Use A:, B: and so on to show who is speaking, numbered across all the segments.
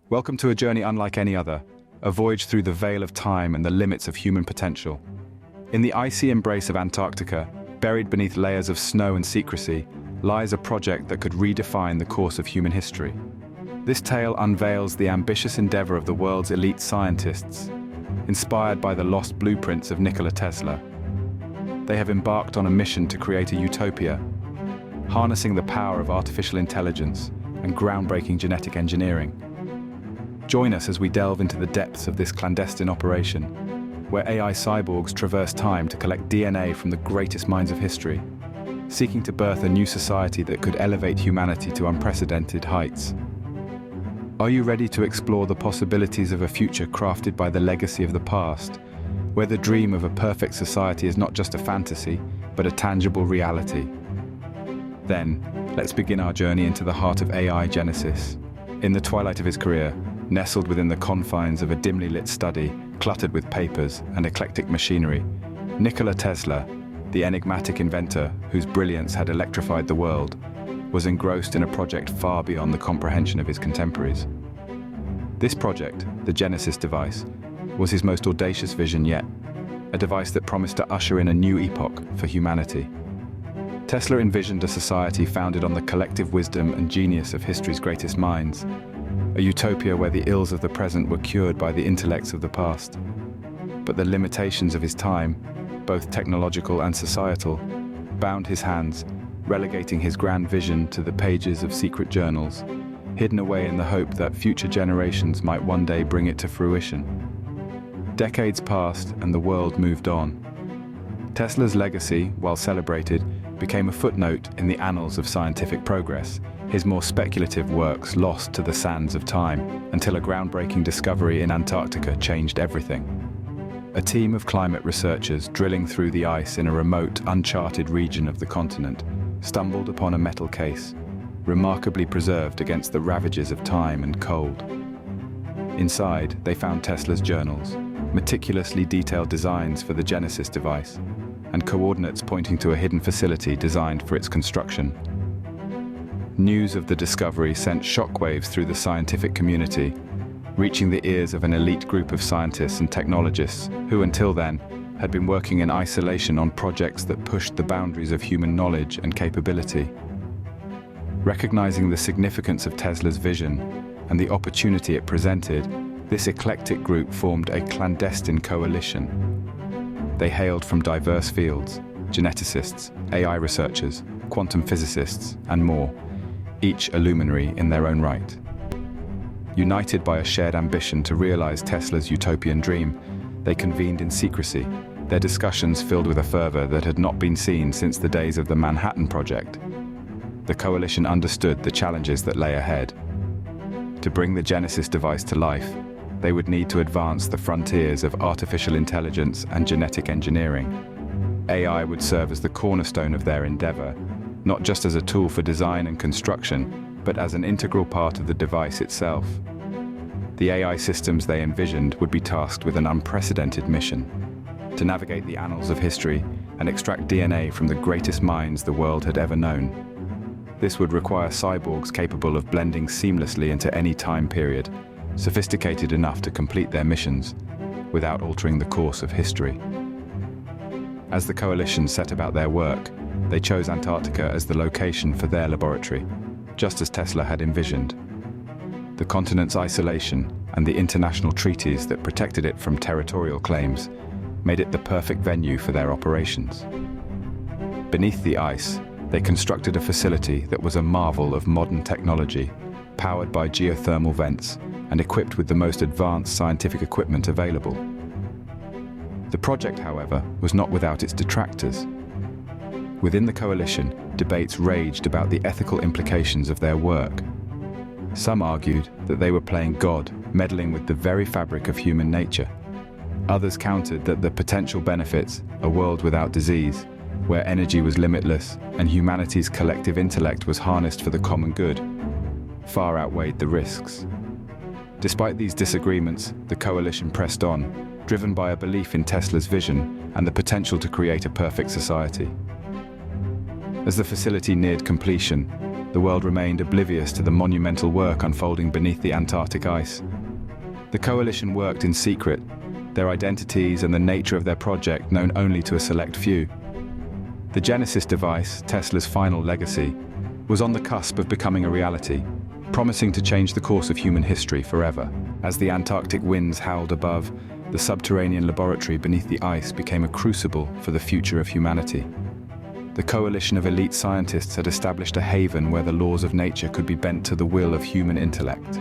A: Welcome to a journey unlike any other, a voyage through the veil of time and the limits of human potential. In the icy embrace of Antarctica, buried beneath layers of snow and secrecy, lies a project that could redefine the course of human history. This tale unveils the ambitious endeavor of the world's elite scientists, inspired by the lost blueprints of Nikola Tesla. They have embarked on a mission to create a utopia, harnessing the power of artificial intelligence and groundbreaking genetic engineering. Join us as we delve into the depths of this clandestine operation, where AI cyborgs traverse time to collect DNA from the greatest minds of history, seeking to birth a new society that could elevate humanity to unprecedented heights. Are you ready to explore the possibilities of a future crafted by the legacy of the past, where the dream of a perfect society is not just a fantasy, but a tangible reality? Then, let's begin our journey into the heart of AI Genesis. In the twilight of his career, nestled within the confines of a dimly lit study, cluttered with papers and eclectic machinery, Nikola Tesla, the enigmatic inventor whose brilliance had electrified the world, was engrossed in a project far beyond the comprehension of his contemporaries. This project, the Genesis device, was his most audacious vision yet, a device that promised to usher in a new epoch for humanity. Tesla envisioned a society founded on the collective wisdom and genius of history's greatest minds, a utopia where the ills of the present were cured by the intellects of the past. But the limitations of his time, both technological and societal, bound his hands, relegating his grand vision to the pages of secret journals, hidden away in the hope that future generations might one day bring it to fruition. Decades passed and the world moved on. Tesla's legacy, while celebrated, became a footnote in the annals of scientific progress, his more speculative works lost to the sands of time, until a groundbreaking discovery in Antarctica changed everything. A team of climate researchers drilling through the ice in a remote, uncharted region of the continent stumbled upon a metal case, remarkably preserved against the ravages of time and cold. Inside, they found Tesla's journals, meticulously detailed designs for the Genesis device, and coordinates pointing to a hidden facility designed for its construction. News of the discovery sent shockwaves through the scientific community, reaching the ears of an elite group of scientists and technologists who, until then, had been working in isolation on projects that pushed the boundaries of human knowledge and capability. Recognizing the significance of Tesla's vision and the opportunity it presented, this eclectic group formed a clandestine coalition. They hailed from diverse fields: geneticists, AI researchers, quantum physicists, and more, each a luminary in their own right. United by a shared ambition to realize Tesla's utopian dream, they convened in secrecy, their discussions filled with a fervor that had not been seen since the days of the Manhattan Project. The coalition understood the challenges that lay ahead. To bring the Genesis device to life, they would need to advance the frontiers of artificial intelligence and genetic engineering. AI would serve as the cornerstone of their endeavor, not just as a tool for design and construction, but as an integral part of the device itself. The AI systems they envisioned would be tasked with an unprecedented mission: to navigate the annals of history and extract DNA from the greatest minds the world had ever known. This would require cyborgs capable of blending seamlessly into any time period, sophisticated enough to complete their missions without altering the course of history. As the coalition set about their work, they chose Antarctica as the location for their laboratory, just as Tesla had envisioned. The continent's isolation and the international treaties that protected it from territorial claims made it the perfect venue for their operations. Beneath the ice, they constructed a facility that was a marvel of modern technology, powered by geothermal vents and equipped with the most advanced scientific equipment available. The project, however, was not without its detractors. Within the coalition, debates raged about the ethical implications of their work. Some argued that they were playing God, meddling with the very fabric of human nature. Others countered that the potential benefits, a world without disease, where energy was limitless and humanity's collective intellect was harnessed for the common good, far outweighed the risks. Despite these disagreements, the coalition pressed on, driven by a belief in Tesla's vision and the potential to create a perfect society. As the facility neared completion, the world remained oblivious to the monumental work unfolding beneath the Antarctic ice. The coalition worked in secret, their identities and the nature of their project known only to a select few. The Genesis device, Tesla's final legacy, was on the cusp of becoming a reality, promising to change the course of human history forever. As the Antarctic winds howled above, the subterranean laboratory beneath the ice became a crucible for the future of humanity. The coalition of elite scientists had established a haven where the laws of nature could be bent to the will of human intellect.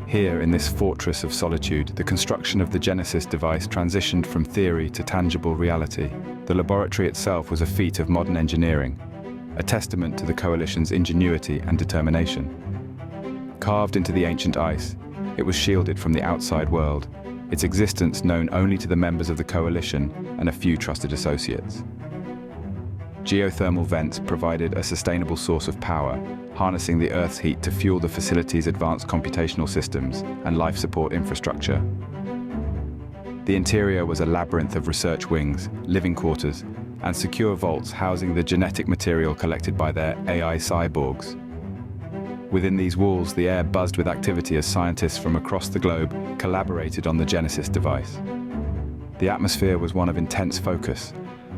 A: Here, in this fortress of solitude, the construction of the Genesis device transitioned from theory to tangible reality. The laboratory itself was a feat of modern engineering, a testament to the coalition's ingenuity and determination. Carved into the ancient ice, it was shielded from the outside world, its existence known only to the members of the coalition and a few trusted associates. Geothermal vents provided a sustainable source of power, harnessing the Earth's heat to fuel the facility's advanced computational systems and life support infrastructure. The interior was a labyrinth of research wings, living quarters, and secure vaults housing the genetic material collected by their AI cyborgs. Within these walls, the air buzzed with activity as scientists from across the globe collaborated on the Genesis device. The atmosphere was one of intense focus,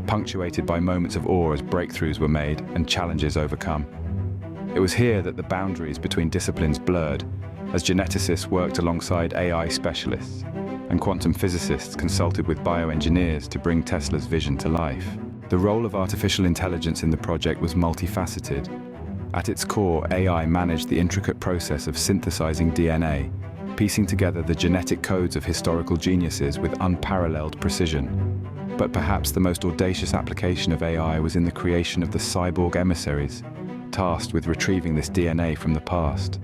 A: punctuated by moments of awe as breakthroughs were made and challenges overcome. It was here that the boundaries between disciplines blurred, as geneticists worked alongside AI specialists, and quantum physicists consulted with bioengineers to bring Tesla's vision to life. The role of artificial intelligence in the project was multifaceted. At its core, AI managed the intricate process of synthesizing DNA, piecing together the genetic codes of historical geniuses with unparalleled precision. But perhaps the most audacious application of AI was in the creation of the cyborg emissaries, tasked with retrieving this DNA from the past.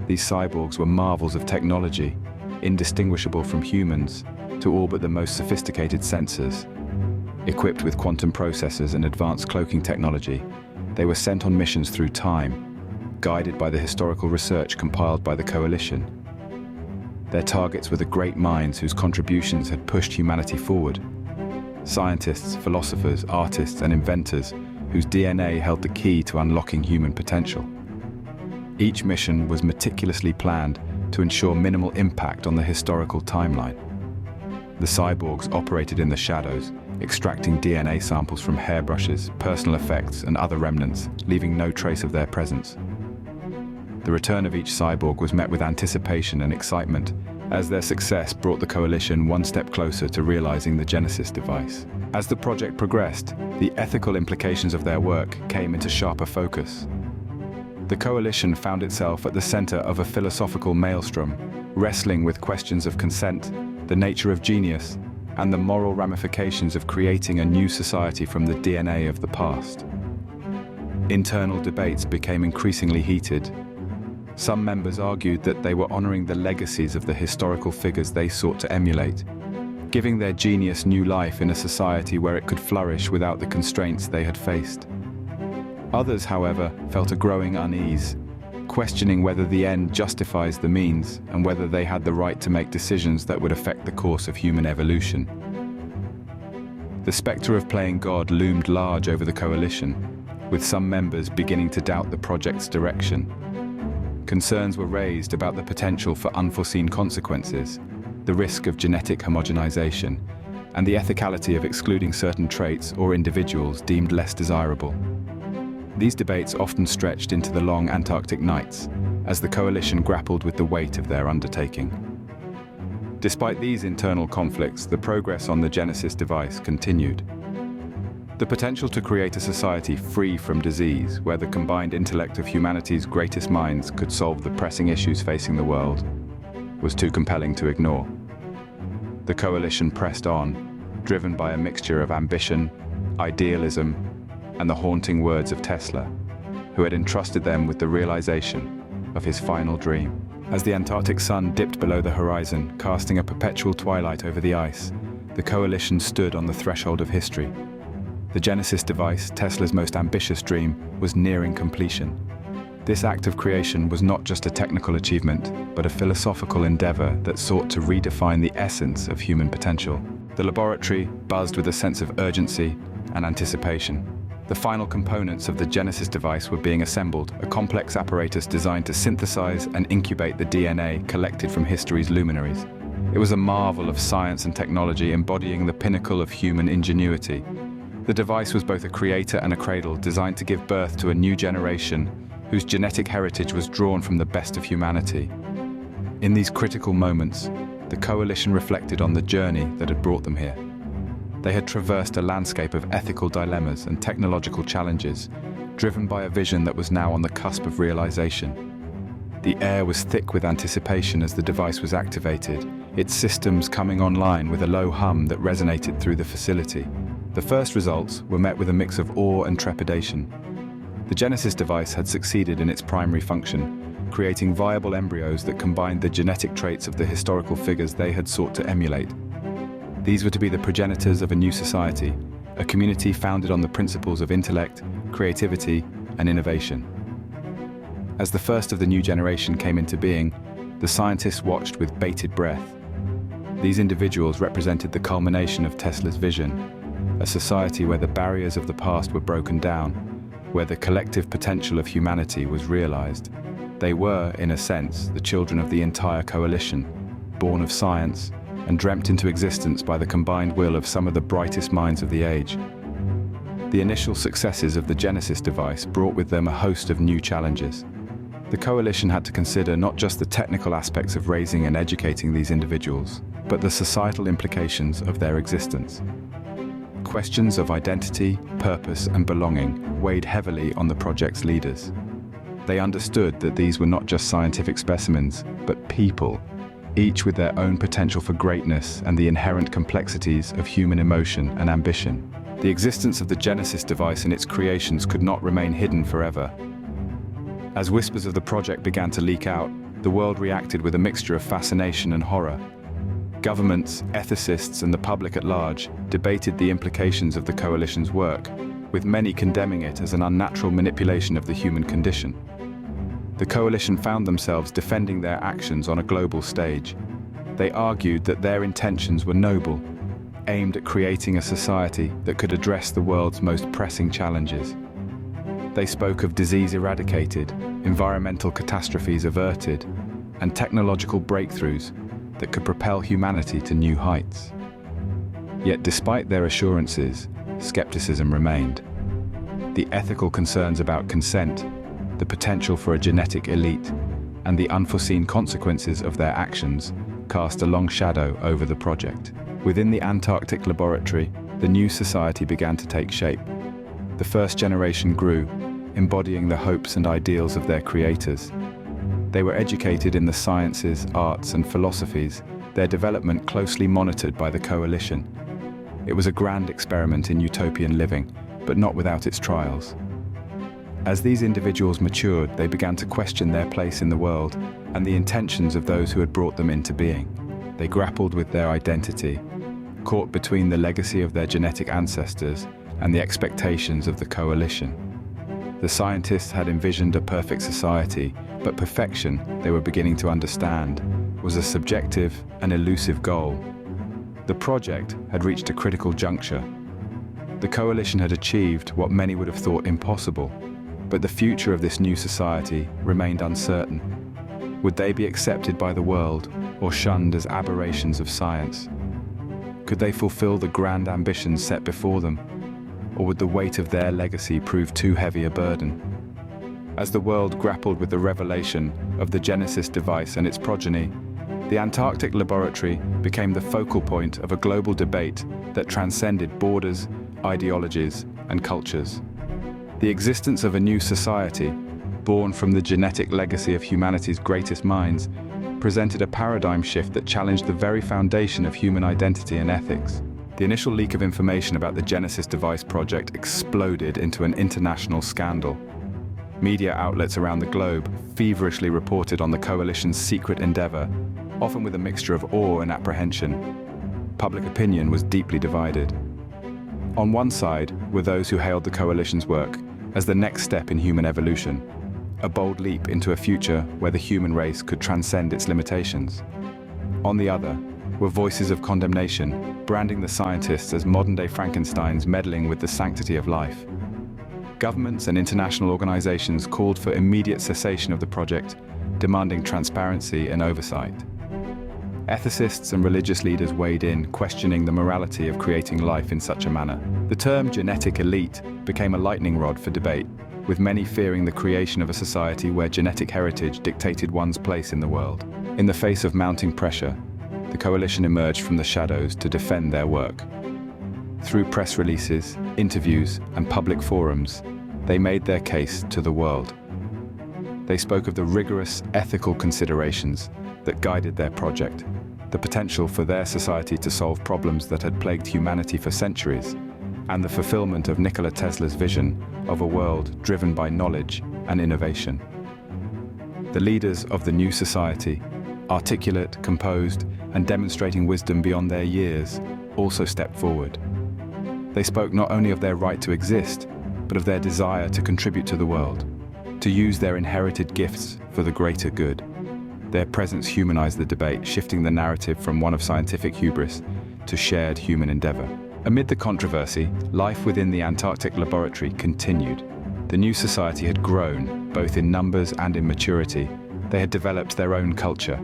A: These cyborgs were marvels of technology, indistinguishable from humans to all but the most sophisticated sensors. Equipped with quantum processors and advanced cloaking technology, they were sent on missions through time, guided by the historical research compiled by the coalition. Their targets were the great minds whose contributions had pushed humanity forward. Scientists, philosophers, artists, and inventors whose DNA held the key to unlocking human potential. Each mission was meticulously planned to ensure minimal impact on the historical timeline. The cyborgs operated in the shadows, extracting DNA samples from hairbrushes, personal effects, and other remnants, leaving no trace of their presence. The return of each cyborg was met with anticipation and excitement, as their success brought the coalition one step closer to realizing the Genesis device. As the project progressed, the ethical implications of their work came into sharper focus. The coalition found itself at the center of a philosophical maelstrom, wrestling with questions of consent, the nature of genius, and the moral ramifications of creating a new society from the DNA of the past. Internal debates became increasingly heated. Some members argued that they were honoring the legacies of the historical figures they sought to emulate, giving their genius new life in a society where it could flourish without the constraints they had faced. Others, however, felt a growing unease, questioning whether the end justifies the means and whether they had the right to make decisions that would affect the course of human evolution. The specter of playing God loomed large over the coalition, with some members beginning to doubt the project's direction. Concerns were raised about the potential for unforeseen consequences, the risk of genetic homogenization, and the ethicality of excluding certain traits or individuals deemed less desirable. These debates often stretched into the long Antarctic nights, as the coalition grappled with the weight of their undertaking. Despite these internal conflicts, the progress on the Genesis device continued. The potential to create a society free from disease, where the combined intellect of humanity's greatest minds could solve the pressing issues facing the world, was too compelling to ignore. The coalition pressed on, driven by a mixture of ambition, idealism, and the haunting words of Tesla, who had entrusted them with the realization of his final dream. As the Antarctic sun dipped below the horizon, casting a perpetual twilight over the ice, the coalition stood on the threshold of history. The Genesis device, Tesla's most ambitious dream, was nearing completion. This act of creation was not just a technical achievement, but a philosophical endeavor that sought to redefine the essence of human potential. The laboratory buzzed with a sense of urgency and anticipation. The final components of the Genesis device were being assembled, a complex apparatus designed to synthesize and incubate the DNA collected from history's luminaries. It was a marvel of science and technology, embodying the pinnacle of human ingenuity. The device was both a creator and a cradle, designed to give birth to a new generation whose genetic heritage was drawn from the best of humanity. In these critical moments, the coalition reflected on the journey that had brought them here. They had traversed a landscape of ethical dilemmas and technological challenges, driven by a vision that was now on the cusp of realization. The air was thick with anticipation as the device was activated, its systems coming online with a low hum that resonated through the facility. The first results were met with a mix of awe and trepidation. The Genesis device had succeeded in its primary function, creating viable embryos that combined the genetic traits of the historical figures they had sought to emulate. These were to be the progenitors of a new society, a community founded on the principles of intellect, creativity, and innovation. As the first of the new generation came into being, the scientists watched with bated breath. These individuals represented the culmination of Tesla's vision, a society where the barriers of the past were broken down, where the collective potential of humanity was realized. They were, in a sense, the children of the entire coalition, born of science, and dreamt into existence by the combined will of some of the brightest minds of the age. The initial successes of the Genesis device brought with them a host of new challenges. The coalition had to consider not just the technical aspects of raising and educating these individuals, but the societal implications of their existence. Questions of identity, purpose, and belonging weighed heavily on the project's leaders. They understood that these were not just scientific specimens, but people, each with their own potential for greatness and the inherent complexities of human emotion and ambition. The existence of the Genesis device and its creations could not remain hidden forever. As whispers of the project began to leak out, the world reacted with a mixture of fascination and horror. Governments, ethicists, and the public at large debated the implications of the coalition's work, with many condemning it as an unnatural manipulation of the human condition. The coalition found themselves defending their actions on a global stage. They argued that their intentions were noble, aimed at creating a society that could address the world's most pressing challenges. They spoke of disease eradicated, environmental catastrophes averted, and technological breakthroughs that could propel humanity to new heights. Yet despite their assurances, skepticism remained. The ethical concerns about consent, the potential for a genetic elite, and the unforeseen consequences of their actions cast a long shadow over the project. Within the Antarctic Laboratory, the new society began to take shape. The first generation grew, embodying the hopes and ideals of their creators. They were educated in the sciences, arts, and philosophies, their development closely monitored by the coalition. It was a grand experiment in utopian living, but not without its trials. As these individuals matured, they began to question their place in the world and the intentions of those who had brought them into being. They grappled with their identity, caught between the legacy of their genetic ancestors and the expectations of the coalition. The scientists had envisioned a perfect society, but perfection, they were beginning to understand, was a subjective and elusive goal. The project had reached a critical juncture. The coalition had achieved what many would have thought impossible, but the future of this new society remained uncertain. Would they be accepted by the world or shunned as aberrations of science? Could they fulfill the grand ambitions set before them, or would the weight of their legacy prove too heavy a burden? As the world grappled with the revelation of the Genesis device and its progeny, the Antarctic Laboratory became the focal point of a global debate that transcended borders, ideologies, and cultures. The existence of a new society, born from the genetic legacy of humanity's greatest minds, presented a paradigm shift that challenged the very foundation of human identity and ethics. The initial leak of information about the Genesis device project exploded into an international scandal. Media outlets around the globe feverishly reported on the coalition's secret endeavor, often with a mixture of awe and apprehension. Public opinion was deeply divided. On one side were those who hailed the coalition's work as the next step in human evolution, a bold leap into a future where the human race could transcend its limitations. On the other were voices of condemnation, branding the scientists as modern-day Frankensteins meddling with the sanctity of life. Governments and international organizations called for immediate cessation of the project, demanding transparency and oversight. Ethicists and religious leaders weighed in, questioning the morality of creating life in such a manner. The term genetic elite became a lightning rod for debate, with many fearing the creation of a society where genetic heritage dictated one's place in the world. In the face of mounting pressure, the coalition emerged from the shadows to defend their work. Through press releases, interviews, and public forums, they made their case to the world. They spoke of the rigorous ethical considerations that guided their project, the potential for their society to solve problems that had plagued humanity for centuries, and the fulfillment of Nikola Tesla's vision of a world driven by knowledge and innovation. The leaders of the new society, articulate, composed, and demonstrating wisdom beyond their years, also stepped forward. They spoke not only of their right to exist, but of their desire to contribute to the world, to use their inherited gifts for the greater good. Their presence humanized the debate, shifting the narrative from one of scientific hubris to shared human endeavor. Amid the controversy, life within the Antarctic Laboratory continued. The new society had grown, both in numbers and in maturity. They had developed their own culture,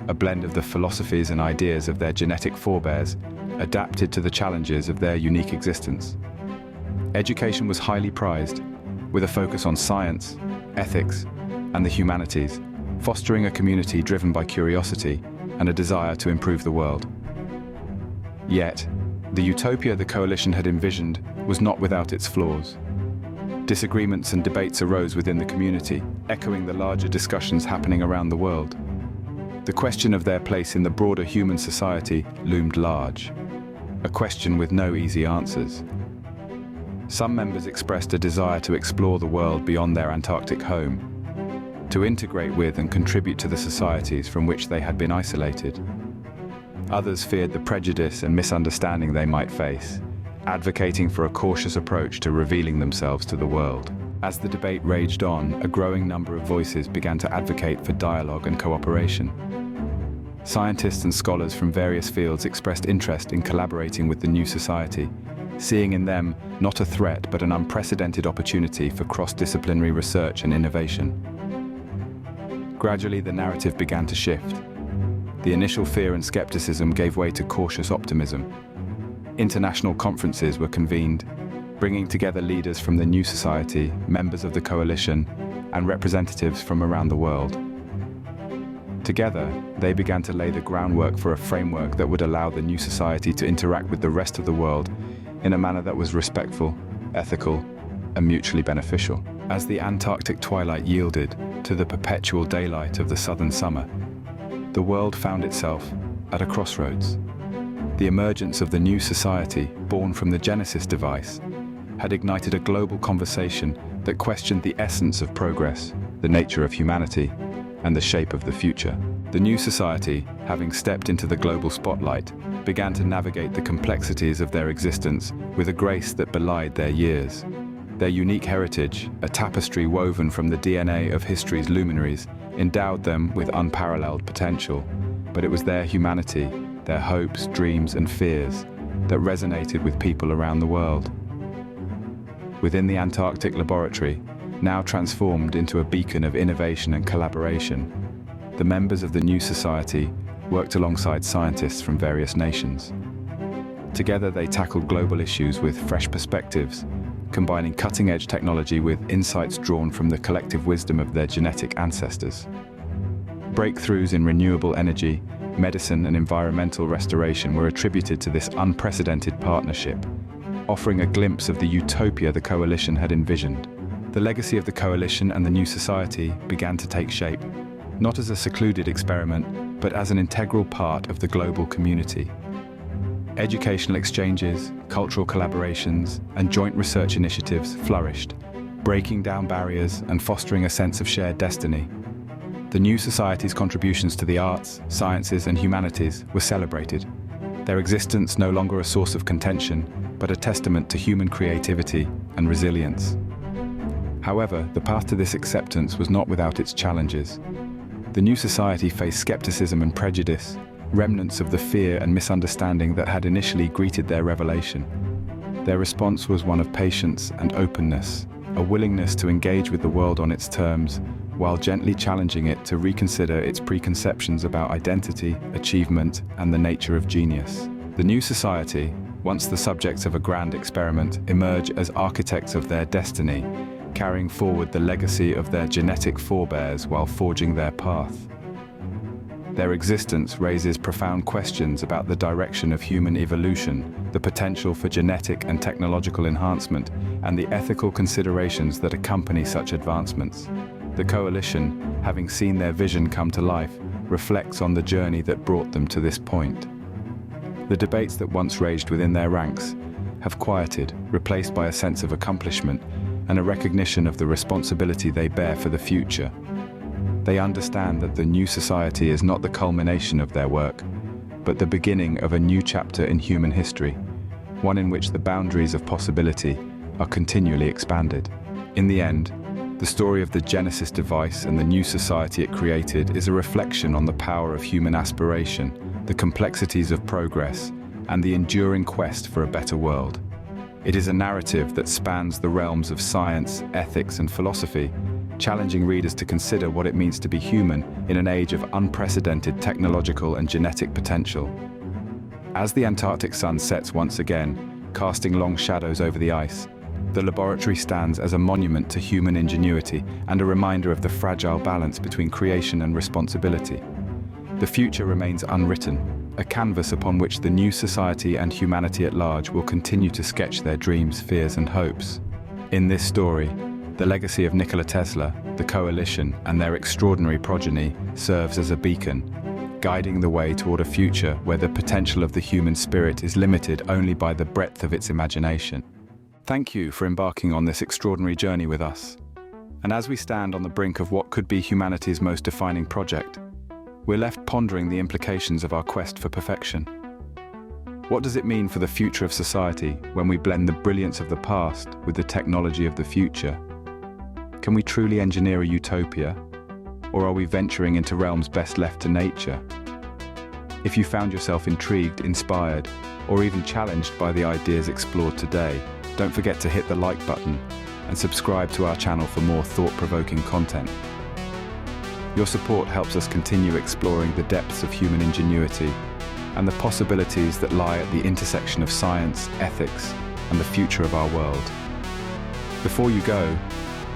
A: a blend of the philosophies and ideas of their genetic forebears, adapted to the challenges of their unique existence. Education was highly prized, with a focus on science, ethics, and the humanities, fostering a community driven by curiosity and a desire to improve the world. Yet, the utopia the coalition had envisioned was not without its flaws. Disagreements and debates arose within the community, echoing the larger discussions happening around the world. The question of their place in the broader human society loomed large, a question with no easy answers. Some members expressed a desire to explore the world beyond their Antarctic home, to integrate with and contribute to the societies from which they had been isolated. Others feared the prejudice and misunderstanding they might face, advocating for a cautious approach to revealing themselves to the world. As the debate raged on, a growing number of voices began to advocate for dialogue and cooperation. Scientists and scholars from various fields expressed interest in collaborating with the new society, seeing in them not a threat but an unprecedented opportunity for cross-disciplinary research and innovation. Gradually, the narrative began to shift. The initial fear and skepticism gave way to cautious optimism. International conferences were convened, bringing together leaders from the new society, members of the coalition, and representatives from around the world. Together, they began to lay the groundwork for a framework that would allow the new society to interact with the rest of the world in a manner that was respectful, ethical, and mutually beneficial. As the Antarctic twilight yielded to the perpetual daylight of the southern summer, the world found itself at a crossroads. The emergence of the new society, born from the Genesis device, had ignited a global conversation that questioned the essence of progress, the nature of humanity, and the shape of the future. The new society, having stepped into the global spotlight, began to navigate the complexities of their existence with a grace that belied their years. Their unique heritage, a tapestry woven from the DNA of history's luminaries, endowed them with unparalleled potential, but it was their humanity, their hopes, dreams, and fears that resonated with people around the world. Within the Antarctic Laboratory, now transformed into a beacon of innovation and collaboration, the members of the new society worked alongside scientists from various nations. Together they tackled global issues with fresh perspectives, combining cutting-edge technology with insights drawn from the collective wisdom of their genetic ancestors. Breakthroughs in renewable energy, medicine, and environmental restoration were attributed to this unprecedented partnership, offering a glimpse of the utopia the coalition had envisioned. The legacy of the coalition and the new society began to take shape, not as a secluded experiment, but as an integral part of the global community. Educational exchanges, cultural collaborations, and joint research initiatives flourished, breaking down barriers and fostering a sense of shared destiny. The new society's contributions to the arts, sciences, and humanities were celebrated, their existence no longer a source of contention, but a testament to human creativity and resilience. However, the path to this acceptance was not without its challenges. The new society faced skepticism and prejudice, remnants of the fear and misunderstanding that had initially greeted their revelation. Their response was one of patience and openness, a willingness to engage with the world on its terms, while gently challenging it to reconsider its preconceptions about identity, achievement, and the nature of genius. The new society, once the subjects of a grand experiment, emerge as architects of their destiny, carrying forward the legacy of their genetic forebears while forging their path. Their existence raises profound questions about the direction of human evolution, the potential for genetic and technological enhancement, and the ethical considerations that accompany such advancements. The coalition, having seen their vision come to life, reflects on the journey that brought them to this point. The debates that once raged within their ranks have quieted, replaced by a sense of accomplishment and a recognition of the responsibility they bear for the future. They understand that the new society is not the culmination of their work, but the beginning of a new chapter in human history, one in which the boundaries of possibility are continually expanded. In the end, the story of the Genesis device and the new society it created is a reflection on the power of human aspiration, the complexities of progress, and the enduring quest for a better world. It is a narrative that spans the realms of science, ethics, and philosophy, challenging readers to consider what it means to be human in an age of unprecedented technological and genetic potential. As the Antarctic sun sets once again, casting long shadows over the ice, the laboratory stands as a monument to human ingenuity and a reminder of the fragile balance between creation and responsibility. The future remains unwritten, a canvas upon which the new society and humanity at large will continue to sketch their dreams, fears, and hopes. In this story, the legacy of Nikola Tesla, the coalition, and their extraordinary progeny serves as a beacon, guiding the way toward a future where the potential of the human spirit is limited only by the breadth of its imagination. Thank you for embarking on this extraordinary journey with us. And as we stand on the brink of what could be humanity's most defining project, we're left pondering the implications of our quest for perfection. What does it mean for the future of society when we blend the brilliance of the past with the technology of the future? Can we truly engineer a utopia, or are we venturing into realms best left to nature? If you found yourself intrigued, inspired, or even challenged by the ideas explored today, don't forget to hit the like button and subscribe to our channel for more thought-provoking content. Your support helps us continue exploring the depths of human ingenuity and the possibilities that lie at the intersection of science, ethics, and the future of our world. Before you go,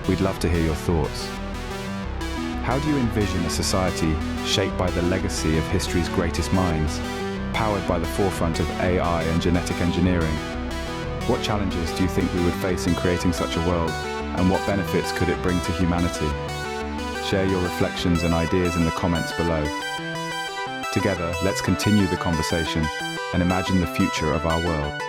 A: we'd love to hear your thoughts. How do you envision a society shaped by the legacy of history's greatest minds, powered by the forefront of AI and genetic engineering? What challenges do you think we would face in creating such a world, and what benefits could it bring to humanity? Share your reflections and ideas in the comments below. Together, let's continue the conversation and imagine the future of our world.